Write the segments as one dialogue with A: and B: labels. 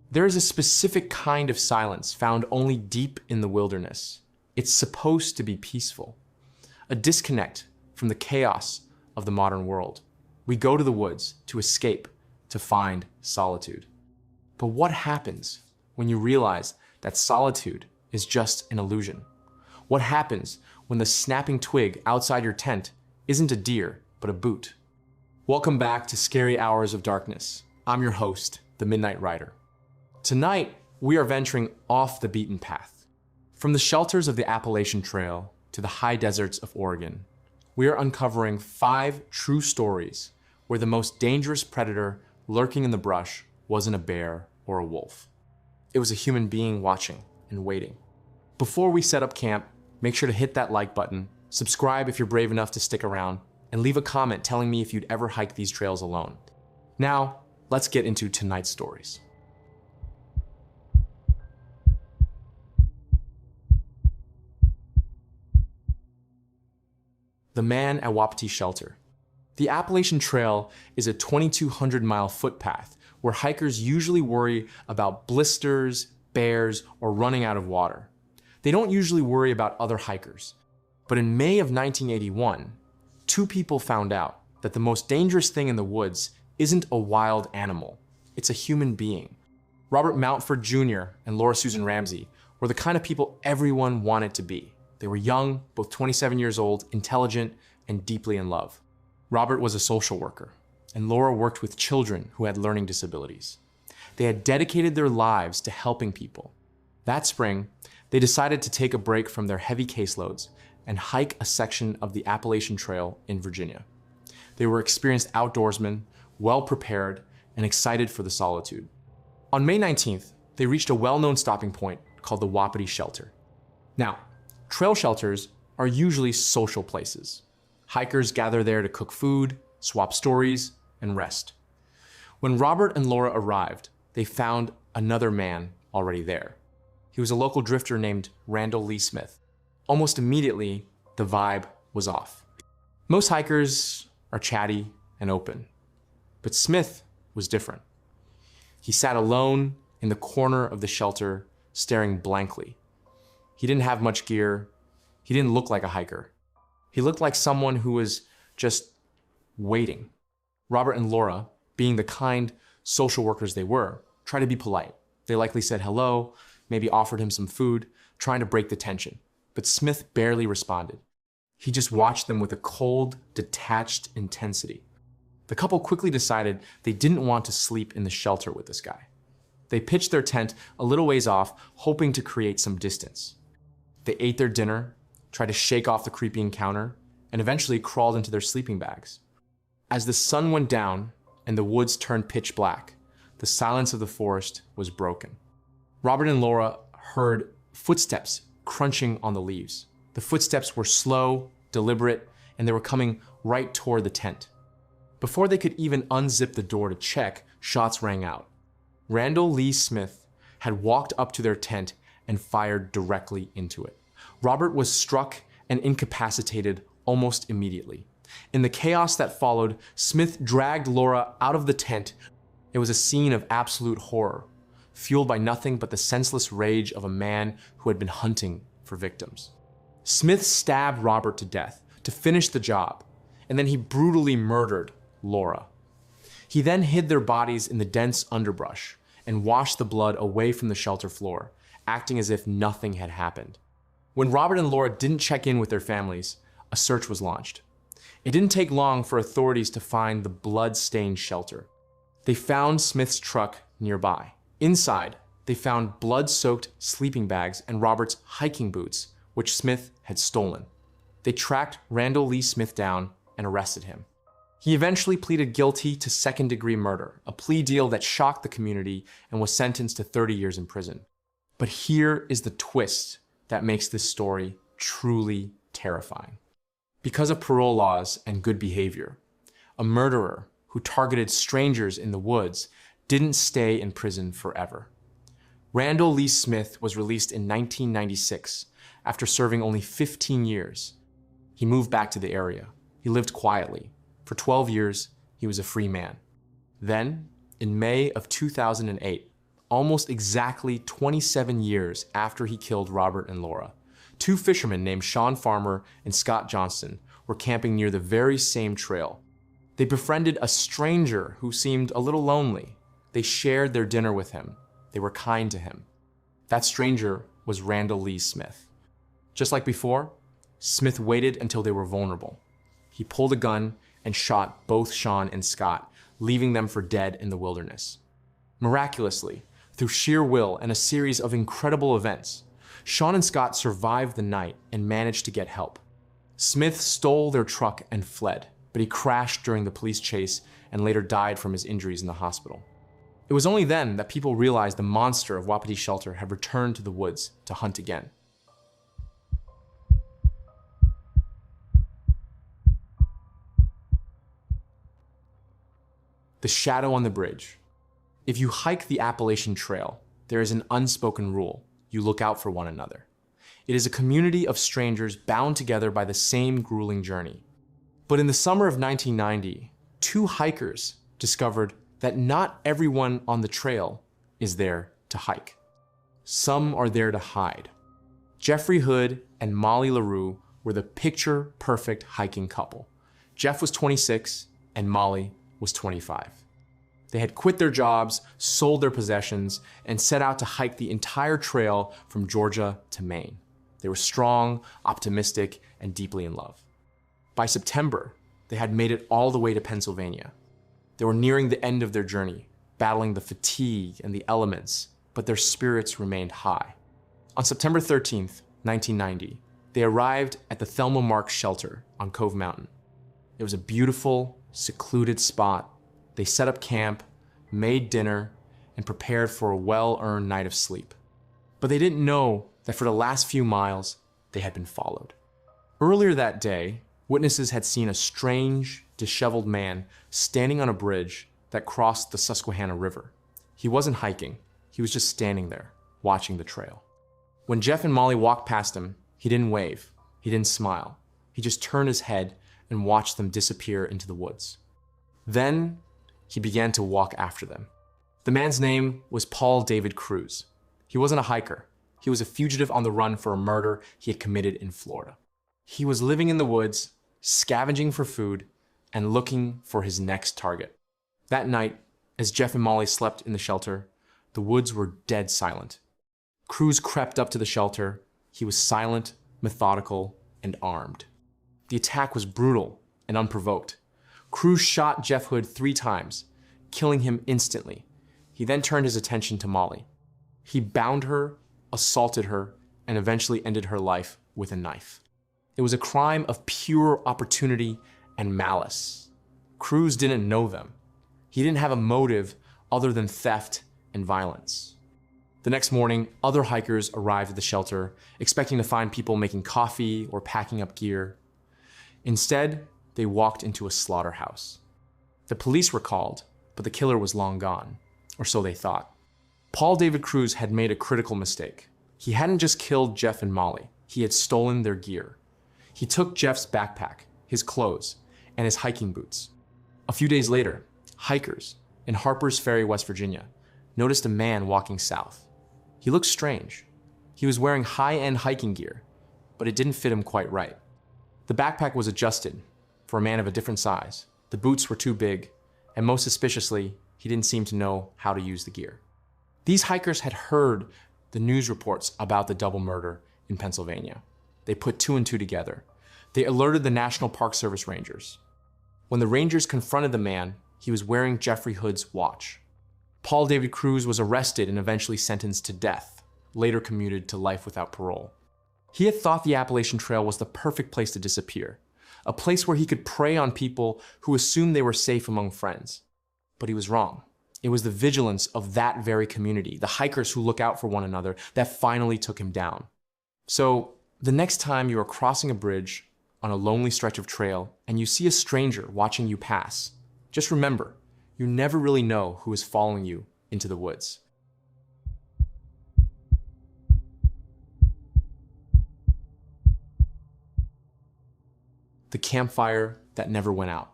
A: There is a specific kind of silence found only deep in the wilderness. It's supposed to be peaceful, a disconnect from the chaos of the modern world. We go to the woods to escape, to find solitude. But what happens when you realize that solitude is just an illusion? What happens when the snapping twig outside your tent isn't a deer, but a boot? Welcome back to Scary Hours of Darkness. I'm your host, the Midnight Rider. Tonight, we are venturing off the beaten path. From the shelters of the Appalachian Trail to the high deserts of Oregon, we are uncovering 5 true stories where the most dangerous predator lurking in the brush wasn't a bear or a wolf. It was a human being watching and waiting. Before we set up camp, make sure to hit that like button, subscribe if you're brave enough to stick around, and leave a comment telling me if you'd ever hike these trails alone. Now, let's get into tonight's stories. The Man at Wapiti Shelter. The Appalachian Trail is a 2,200-mile footpath where hikers usually worry about blisters, bears, or running out of water. They don't usually worry about other hikers. But in May of 1981, 2 people found out that the most dangerous thing in the woods isn't a wild animal, it's a human being. Robert Mountford Jr. and Laura Susan Ramsey were the kind of people everyone wanted to be. They were young, both 27 years old, intelligent, and deeply in love. Robert was a social worker, and Laura worked with children who had learning disabilities. They had dedicated their lives to helping people. That spring, they decided to take a break from their heavy caseloads and hike a section of the Appalachian Trail in Virginia. They were experienced outdoorsmen, well prepared, and excited for the solitude. On May 19th, they reached a well-known stopping point called the Wapiti Shelter. Now, trail shelters are usually social places. Hikers gather there to cook food, swap stories, and rest. When Robert and Laura arrived, they found another man already there. He was a local drifter named Randall Lee Smith. Almost immediately, the vibe was off. Most hikers are chatty and open, but Smith was different. He sat alone in the corner of the shelter, staring blankly. He didn't have much gear. He didn't look like a hiker. He looked like someone who was just waiting. Robert and Laura, being the kind social workers they were, tried to be polite. They likely said hello, maybe offered him some food, trying to break the tension. But Smith barely responded. He just watched them with a cold, detached intensity. The couple quickly decided they didn't want to sleep in the shelter with this guy. They pitched their tent a little ways off, hoping to create some distance. They ate their dinner, tried to shake off the creepy encounter, and eventually crawled into their sleeping bags. As the sun went down and the woods turned pitch black, the silence of the forest was broken. Robert and Laura heard footsteps crunching on the leaves. The footsteps were slow, deliberate, and they were coming right toward the tent. Before they could even unzip the door to check, shots rang out. Randall Lee Smith had walked up to their tent and fired directly into it. Robert was struck and incapacitated almost immediately. In the chaos that followed, Smith dragged Laura out of the tent. It was a scene of absolute horror, fueled by nothing but the senseless rage of a man who had been hunting for victims. Smith stabbed Robert to death to finish the job, and then he brutally murdered Laura. He then hid their bodies in the dense underbrush and washed the blood away from the shelter floor, acting as if nothing had happened. When Robert and Laura didn't check in with their families, a search was launched. It didn't take long for authorities to find the blood-stained shelter. They found Smith's truck nearby. Inside, they found blood-soaked sleeping bags and Robert's hiking boots, which Smith had stolen. They tracked Randall Lee Smith down and arrested him. He eventually pleaded guilty to second-degree murder, a plea deal that shocked the community, and was sentenced to 30 years in prison. But here is the twist that makes this story truly terrifying. Because of parole laws and good behavior, a murderer who targeted strangers in the woods didn't stay in prison forever. Randall Lee Smith was released in 1996 after serving only 15 years. He moved back to the area. He lived quietly. For 12 years, he was a free man. Then, in May of 2008, almost exactly 27 years after he killed Robert and Laura. Two fishermen named Sean Farmer and Scott Johnston were camping near the very same trail. They befriended a stranger who seemed a little lonely. They shared their dinner with him. They were kind to him. That stranger was Randall Lee Smith. Just like before, Smith waited until they were vulnerable. He pulled a gun and shot both Sean and Scott, leaving them for dead in the wilderness. Miraculously, through sheer will and a series of incredible events, Sean and Scott survived the night and managed to get help. Smith stole their truck and fled, but he crashed during the police chase and later died from his injuries in the hospital. It was only then that people realized the monster of Wapiti Shelter had returned to the woods to hunt again. The shadow on the bridge. If you hike the Appalachian Trail, there is an unspoken rule: you look out for one another. It is a community of strangers bound together by the same grueling journey. But in the summer of 1990, two hikers discovered that not everyone on the trail is there to hike. Some are there to hide. Jeffrey Hood and Molly LaRue were the picture-perfect hiking couple. Jeff was 26 and Molly was 25. They had quit their jobs, sold their possessions, and set out to hike the entire trail from Georgia to Maine. They were strong, optimistic, and deeply in love. By September, they had made it all the way to Pennsylvania. They were nearing the end of their journey, battling the fatigue and the elements, but their spirits remained high. On September 13th, 1990, they arrived at the Thelma Marks Shelter on Cove Mountain. It was a beautiful, secluded spot. They set up camp, made dinner, and prepared for a well-earned night of sleep. But they didn't know that for the last few miles, they had been followed. Earlier that day, witnesses had seen a strange, disheveled man standing on a bridge that crossed the Susquehanna River. He wasn't hiking, he was just standing there, watching the trail. When Jeff and Molly walked past him, he didn't wave, he didn't smile. He just turned his head and watched them disappear into the woods. Then, he began to walk after them. The man's name was Paul David Cruz. He wasn't a hiker. He was a fugitive on the run for a murder he had committed in Florida. He was living in the woods, scavenging for food, and looking for his next target. That night, as Jeff and Molly slept in the shelter, the woods were dead silent. Cruz crept up to the shelter. He was silent, methodical, and armed. The attack was brutal and unprovoked. Cruz shot Jeff Hood 3 times, killing him instantly. He then turned his attention to Molly. He bound her, assaulted her, and eventually ended her life with a knife. It was a crime of pure opportunity and malice. Cruz didn't know them. He didn't have a motive other than theft and violence. The next morning, other hikers arrived at the shelter, expecting to find people making coffee or packing up gear. Instead, they walked into a slaughterhouse. The police were called, but the killer was long gone, or so they thought. Paul David Cruz had made a critical mistake. He hadn't just killed Jeff and Molly, he had stolen their gear. He took Jeff's backpack, his clothes, and his hiking boots. A few days later, hikers in Harper's Ferry, West Virginia, noticed a man walking south. He looked strange. He was wearing high-end hiking gear, but it didn't fit him quite right. The backpack was adjusted for a man of a different size. The boots were too big, and most suspiciously, he didn't seem to know how to use the gear. These hikers had heard the news reports about the double murder in Pennsylvania. They put 2 and 2 together. They alerted the National Park Service rangers. When the rangers confronted the man, he was wearing Jeffrey Hood's watch. Paul David Cruz was arrested and eventually sentenced to death, later commuted to life without parole. He had thought the Appalachian Trail was the perfect place to disappear, a place where he could prey on people who assumed they were safe among friends. But he was wrong. It was the vigilance of that very community, the hikers who look out for one another, that finally took him down. So, the next time you are crossing a bridge on a lonely stretch of trail and you see a stranger watching you pass, just remember, you never really know who is following you into the woods. The campfire that never went out.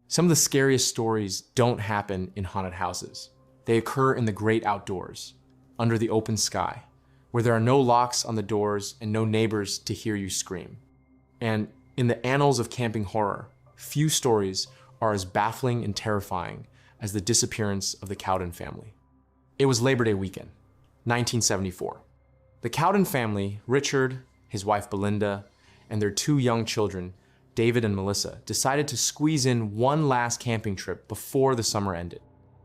A: Some of the scariest stories don't happen in haunted houses. They occur in the great outdoors, under the open sky, where there are no locks on the doors and no neighbors to hear you scream. And in the annals of camping horror, few stories are as baffling and terrifying as the disappearance of the Cowden family. It was Labor Day weekend, 1974. The Cowden family, Richard, his wife Belinda, and their two young children, David and Melissa, decided to squeeze in one last camping trip before the summer ended.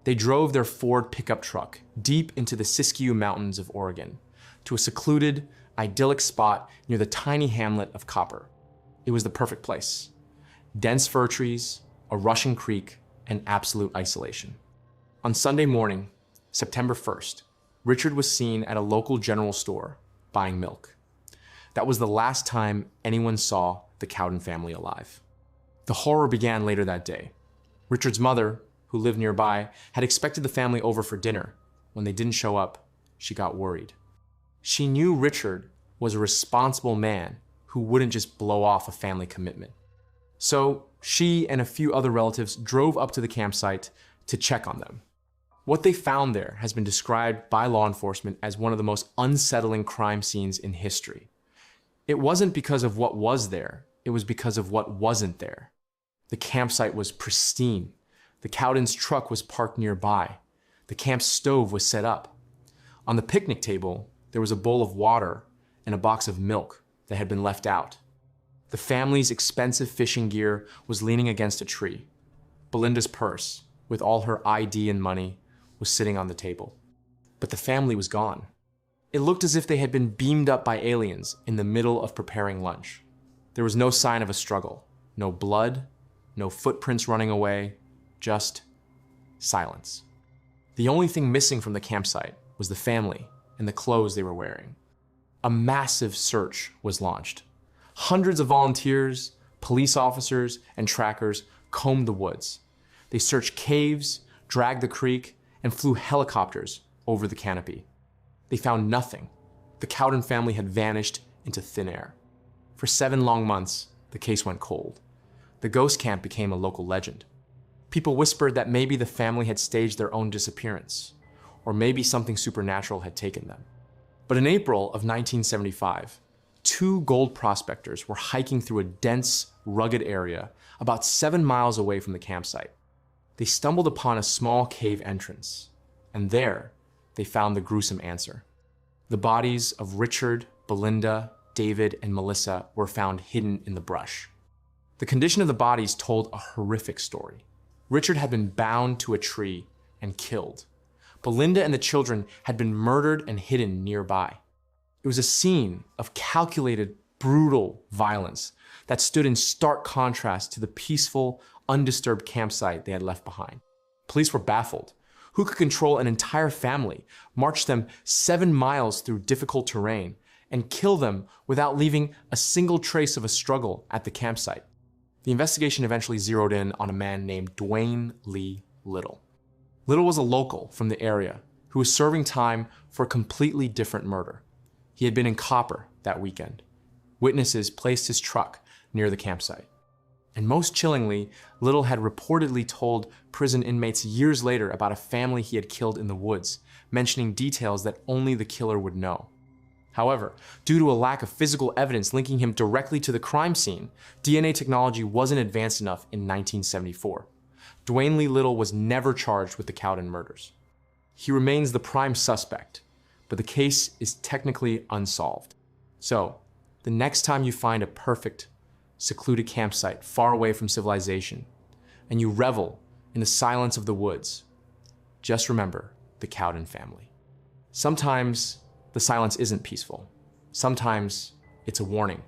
A: They drove their Ford pickup truck deep into the Siskiyou Mountains of Oregon to a secluded, idyllic spot near the tiny hamlet of Copper. It was the perfect place. Dense fir trees, a rushing creek, and absolute isolation. On Sunday morning, September 1st, Richard was seen at a local general store buying milk. That was the last time anyone saw the Cowden family alive. The horror began later that day. Richard's mother, who lived nearby, had expected the family over for dinner. When they didn't show up, she got worried. She knew Richard was a responsible man who wouldn't just blow off a family commitment. So she and a few other relatives drove up to the campsite to check on them. What they found there has been described by law enforcement as one of the most unsettling crime scenes in history. It wasn't because of what was there, it was because of what wasn't there. The campsite was pristine. The Cowden's truck was parked nearby. The camp stove was set up. On the picnic table, there was a bowl of water and a box of milk that had been left out. The family's expensive fishing gear was leaning against a tree. Belinda's purse, with all her ID and money, was sitting on the table. But the family was gone. It looked as if they had been beamed up by aliens in the middle of preparing lunch. There was no sign of a struggle, no blood, no footprints running away, just silence. The only thing missing from the campsite was the family and the clothes they were wearing. A massive search was launched. Hundreds of volunteers, police officers, and trackers combed the woods. They searched caves, dragged the creek, and flew helicopters over the canopy. They found nothing. The Cowden family had vanished into thin air. For 7 long months, the case went cold. The ghost camp became a local legend. People whispered that maybe the family had staged their own disappearance, or maybe something supernatural had taken them. But in April of 1975, 2 gold prospectors were hiking through a dense, rugged area about 7 miles away from the campsite. They stumbled upon a small cave entrance, and there they found the gruesome answer. The bodies of Richard, Belinda, David, and Melissa were found hidden in the brush. The condition of the bodies told a horrific story. Richard had been bound to a tree and killed. Belinda and the children had been murdered and hidden nearby. It was a scene of calculated, brutal violence that stood in stark contrast to the peaceful, undisturbed campsite they had left behind. Police were baffled. Who could control an entire family, march them 7 miles through difficult terrain, and kill them without leaving a single trace of a struggle at the campsite? The investigation eventually zeroed in on a man named Dwayne Lee Little. Little was a local from the area who was serving time for a completely different murder. He had been in Copper that weekend. Witnesses placed his truck near the campsite. And most chillingly, Little had reportedly told prison inmates years later about a family he had killed in the woods, mentioning details that only the killer would know. However, due to a lack of physical evidence linking him directly to the crime scene, DNA technology wasn't advanced enough in 1974. Dwayne Lee Little was never charged with the Cowden murders. He remains the prime suspect, but the case is technically unsolved. So, the next time you find a perfect, secluded campsite far away from civilization, and you revel in the silence of the woods, just remember the Cowden family. Sometimes the silence isn't peaceful. Sometimes it's a warning.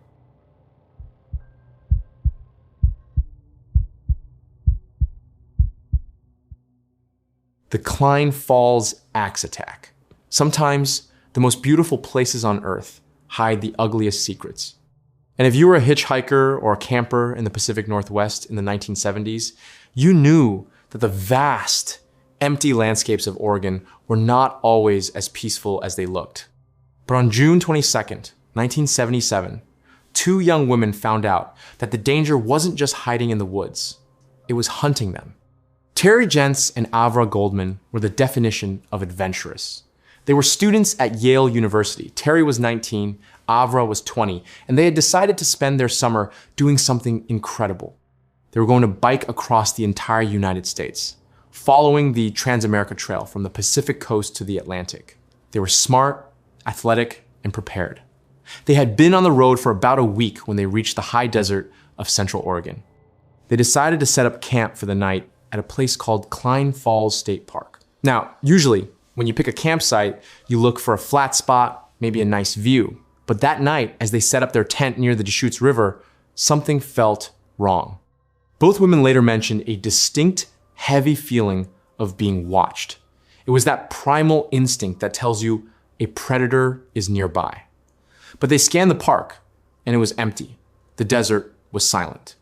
A: The Klein Falls Axe Attack. Sometimes the most beautiful places on Earth hide the ugliest secrets. And if you were a hitchhiker or a camper in the Pacific Northwest in the 1970s, you knew that the vast, empty landscapes of Oregon were not always as peaceful as they looked. But on June 22nd, 1977, 2 young women found out that the danger wasn't just hiding in the woods, it was hunting them. Terry Jentz and Avra Goldman were the definition of adventurous. They were students at Yale University. Terry was 19, Avra was 20, and they had decided to spend their summer doing something incredible. They were going to bike across the entire United States, following the Trans-America Trail from the Pacific coast to the Atlantic. They were smart, athletic, and prepared. They had been on the road for about a week when they reached the high desert of Central Oregon. They decided to set up camp for the night at a place called Klein Falls State Park. Now, usually, when you pick a campsite, you look for a flat spot, maybe a nice view. But that night, as they set up their tent near the Deschutes River, something felt wrong. Both women later mentioned a distinct, heavy feeling of being watched. It was that primal instinct that tells you a predator is nearby. But they scanned the park, and it was empty. The desert was silent.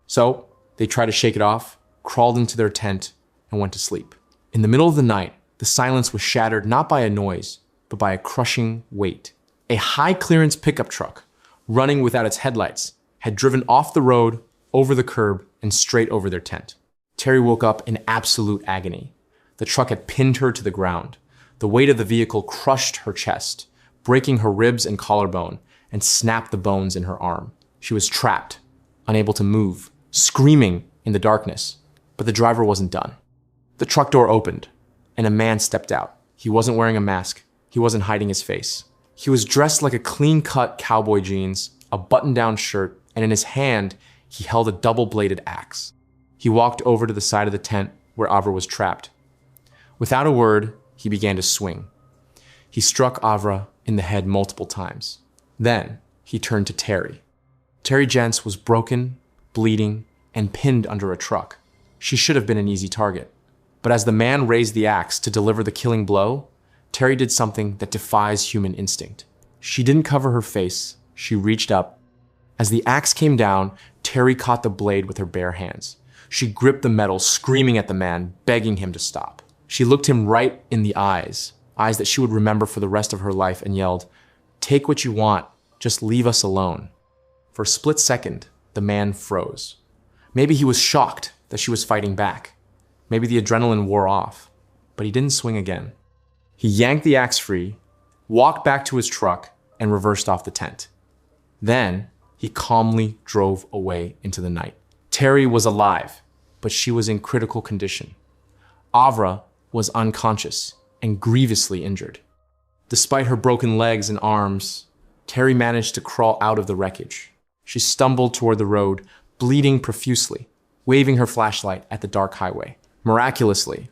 A: So they tried to shake it off, crawled into their tent, and went to sleep. In the middle of the night, the silence was shattered not by a noise, but by a crushing weight. A high-clearance pickup truck, running without its headlights, had driven off the road, over the curb, and straight over their tent. Terry woke up in absolute agony. The truck had pinned her to the ground. The weight of the vehicle crushed her chest, breaking her ribs and collarbone, and snapped the bones in her arm. She was trapped, unable to move, screaming in the darkness. But the driver wasn't done. The truck door opened, and a man stepped out. He wasn't wearing a mask. He wasn't hiding his face. He was dressed like a clean-cut cowboy jeans, a button-down shirt, and in his hand, he held a double-bladed axe. He walked over to the side of the tent where Avra was trapped. Without a word, he began to swing. He struck Avra in the head multiple times. Then, he turned to Terry. Terry Jentz was broken, bleeding, and pinned under a truck. She should have been an easy target. But as the man raised the axe to deliver the killing blow, Terry did something that defies human instinct. She didn't cover her face. She reached up. As the axe came down, Terry caught the blade with her bare hands. She gripped the metal, screaming at the man, begging him to stop. She looked him right in the eyes that she would remember for the rest of her life, and yelled, "Take what you want, just leave us alone." For a split second, the man froze. Maybe he was shocked that she was fighting back. Maybe the adrenaline wore off, but he didn't swing again. He yanked the axe free, walked back to his truck, and reversed off the tent. Then, he calmly drove away into the night. Terry was alive, but she was in critical condition. Avra was unconscious and grievously injured. Despite her broken legs and arms, Terry managed to crawl out of the wreckage. She stumbled toward the road, bleeding profusely, waving her flashlight at the dark highway. Miraculously,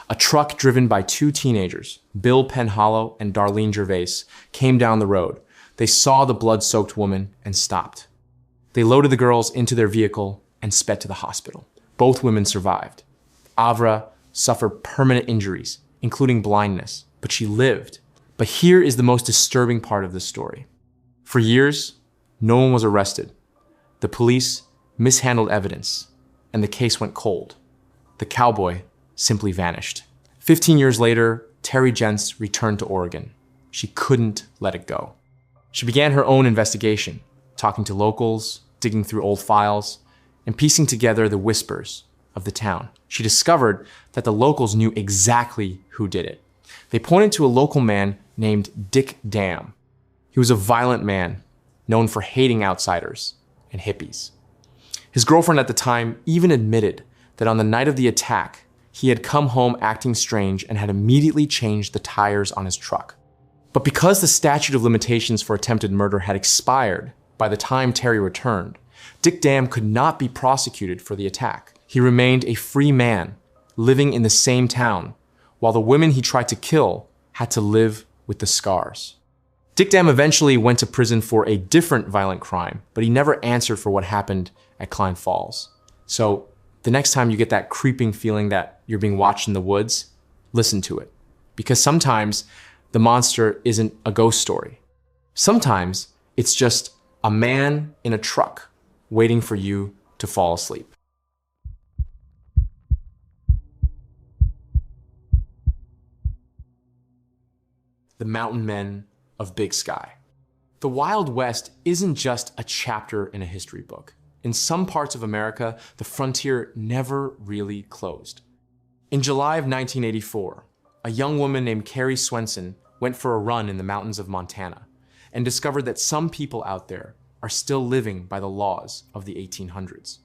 A: a truck driven by two teenagers, Bill Penhallow and Darlene Gervais, came down the road. They saw the blood-soaked woman and stopped. They loaded the girls into their vehicle and sped to the hospital. Both women survived. Avra suffered permanent injuries, including blindness, but she lived. But here is the most disturbing part of the story. For years, no one was arrested. The police mishandled evidence, and the case went cold. The cowboy simply vanished. 15 years later, Terry Jentz returned to Oregon. She couldn't let it go. She began her own investigation, talking to locals, digging through old files, and piecing together the whispers of the town. She discovered that the locals knew exactly who did it. They pointed to a local man named Dick Dam. He was a violent man, known for hating outsiders and hippies. His girlfriend at the time even admitted that on the night of the attack, he had come home acting strange and had immediately changed the tires on his truck. But because the statute of limitations for attempted murder had expired by the time Terry returned, Dick Dam could not be prosecuted for the attack. He remained a free man, living in the same town, while the women he tried to kill had to live with the scars. Dick Dam eventually went to prison for a different violent crime, but he never answered for what happened at Klein Falls. So the next time you get that creeping feeling that you're being watched in the woods, listen to it. Because sometimes the monster isn't a ghost story. Sometimes it's just a man in a truck waiting for you to fall asleep. The Mountain Men of Big Sky. The Wild West isn't just a chapter in a history book. In some parts of America, the frontier never really closed. In July of 1984, a young woman named Carrie Swenson went for a run in the mountains of Montana and discovered that some people out there are still living by the laws of the 1800s.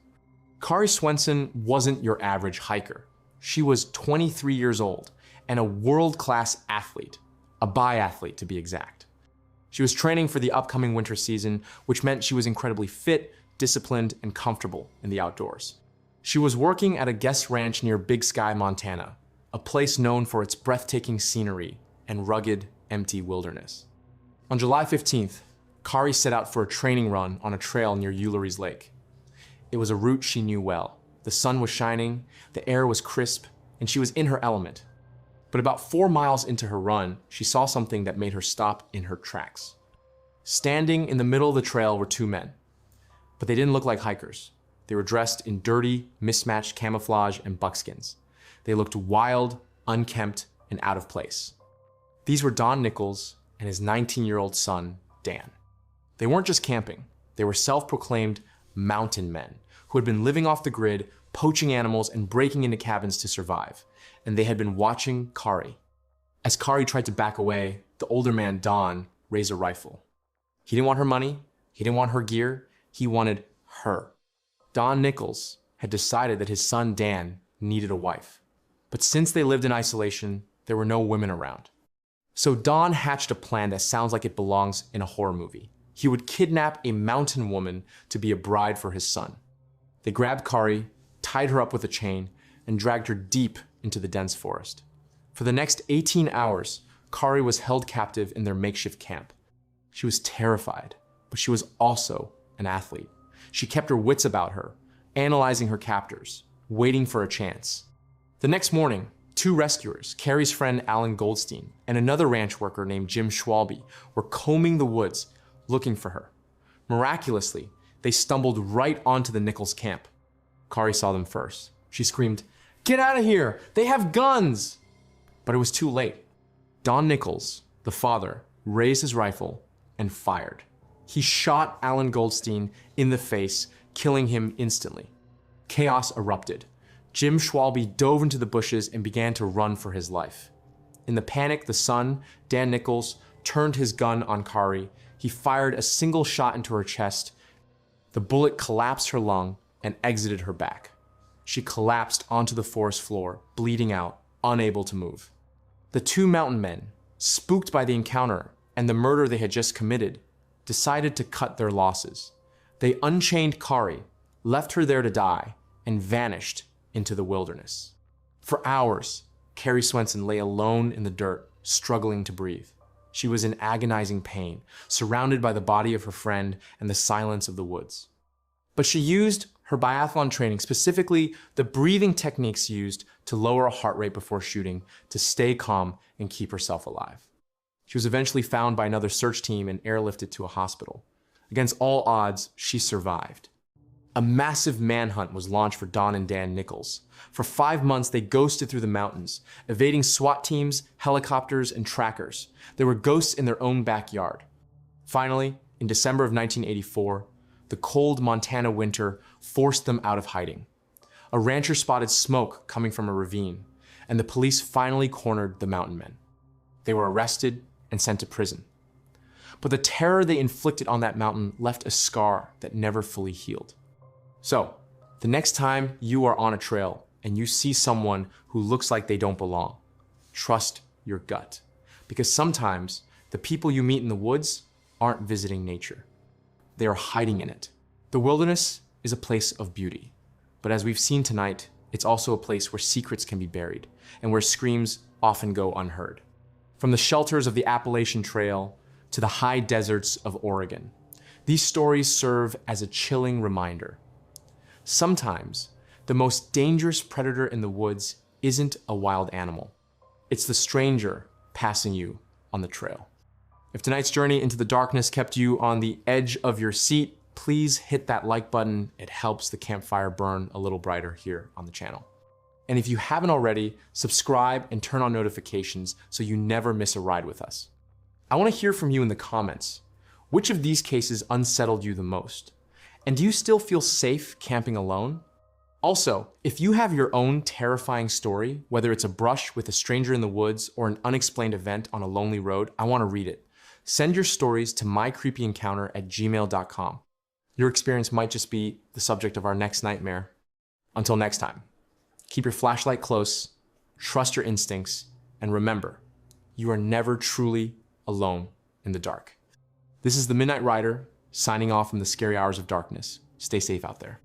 A: Carrie Swenson wasn't your average hiker. She was 23 years old and a world-class athlete, a biathlete to be exact. She was training for the upcoming winter season, which meant she was incredibly fit, disciplined, and comfortable in the outdoors. She was working at a guest ranch near Big Sky, Montana, a place known for its breathtaking scenery and rugged, empty wilderness. On July 15th, Carrie set out for a training run on a trail near Ulysses Lake. It was a route she knew well. The sun was shining, the air was crisp, and she was in her element. But about 4 miles into her run, she saw something that made her stop in her tracks. Standing in the middle of the trail were 2 men, but they didn't look like hikers. They were dressed in dirty, mismatched camouflage and buckskins. They looked wild, unkempt, and out of place. These were Don Nichols and his 19-year-old son, Dan. They weren't just camping. They were self-proclaimed mountain men who had been living off the grid, poaching animals, and breaking into cabins to survive. And they had been watching Carrie. As Carrie tried to back away, the older man, Don, raised a rifle. He didn't want her money. He didn't want her gear. He wanted her. Don Nichols had decided that his son, Dan, needed a wife. But since they lived in isolation, there were no women around. So Don hatched a plan that sounds like it belongs in a horror movie. He would kidnap a mountain woman to be a bride for his son. They grabbed Carrie, tied her up with a chain, and dragged her deep into the dense forest. For the next 18 hours, Carrie was held captive in their makeshift camp. She was terrified, but she was also an athlete. She kept her wits about her, analyzing her captors, waiting for a chance. The next morning, 2 rescuers, Carrie's friend Alan Goldstein and another ranch worker named Jim Schwalbe, were combing the woods looking for her. Miraculously, they stumbled right onto the Nichols camp. Carrie saw them first. She screamed, "Get out of here! They have guns!" But it was too late. Don Nichols, the father, raised his rifle and fired. He shot Alan Goldstein in the face, killing him instantly. Chaos erupted. Jim Schwalbe dove into the bushes and began to run for his life. In the panic, the son, Dan Nichols, turned his gun on Carrie. He fired a single shot into her chest. The bullet collapsed her lung and exited her back. She collapsed onto the forest floor, bleeding out, unable to move. The 2 mountain men, spooked by the encounter and the murder they had just committed, decided to cut their losses. They unchained Carrie, left her there to die, and vanished into the wilderness. For hours, Carrie Swenson lay alone in the dirt, struggling to breathe. She was in agonizing pain, surrounded by the body of her friend and the silence of the woods. But she used her biathlon training, specifically the breathing techniques used to lower a heart rate before shooting, to stay calm and keep herself alive. She was eventually found by another search team and airlifted to a hospital. Against all odds, she survived. A massive manhunt was launched for Don and Dan Nichols. For 5 months, they ghosted through the mountains, evading SWAT teams, helicopters, and trackers. They were ghosts in their own backyard. Finally, in December of 1984, the cold Montana winter forced them out of hiding. A rancher spotted smoke coming from a ravine, and the police finally cornered the mountain men. They were arrested and sent to prison. But the terror they inflicted on that mountain left a scar that never fully healed. So, the next time you are on a trail and you see someone who looks like they don't belong, trust your gut. Because sometimes the people you meet in the woods aren't visiting nature. They are hiding in it. The wilderness is a place of beauty. But as we've seen tonight, it's also a place where secrets can be buried and where screams often go unheard. From the shelters of the Appalachian Trail to the high deserts of Oregon, these stories serve as a chilling reminder. Sometimes, the most dangerous predator in the woods isn't a wild animal. It's the stranger passing you on the trail. If tonight's journey into the darkness kept you on the edge of your seat, please hit that like button. It helps the campfire burn a little brighter here on the channel. And if you haven't already, subscribe and turn on notifications so you never miss a ride with us. I want to hear from you in the comments. Which of these cases unsettled you the most? And do you still feel safe camping alone? Also, if you have your own terrifying story, whether it's a brush with a stranger in the woods or an unexplained event on a lonely road, I want to read it. Send your stories to mycreepyencounter@gmail.com. Your experience might just be the subject of our next nightmare. Until next time, keep your flashlight close, trust your instincts, and remember, you are never truly alone in the dark. This is the Midnight Rider, signing off from the scary hours of darkness. Stay safe out there.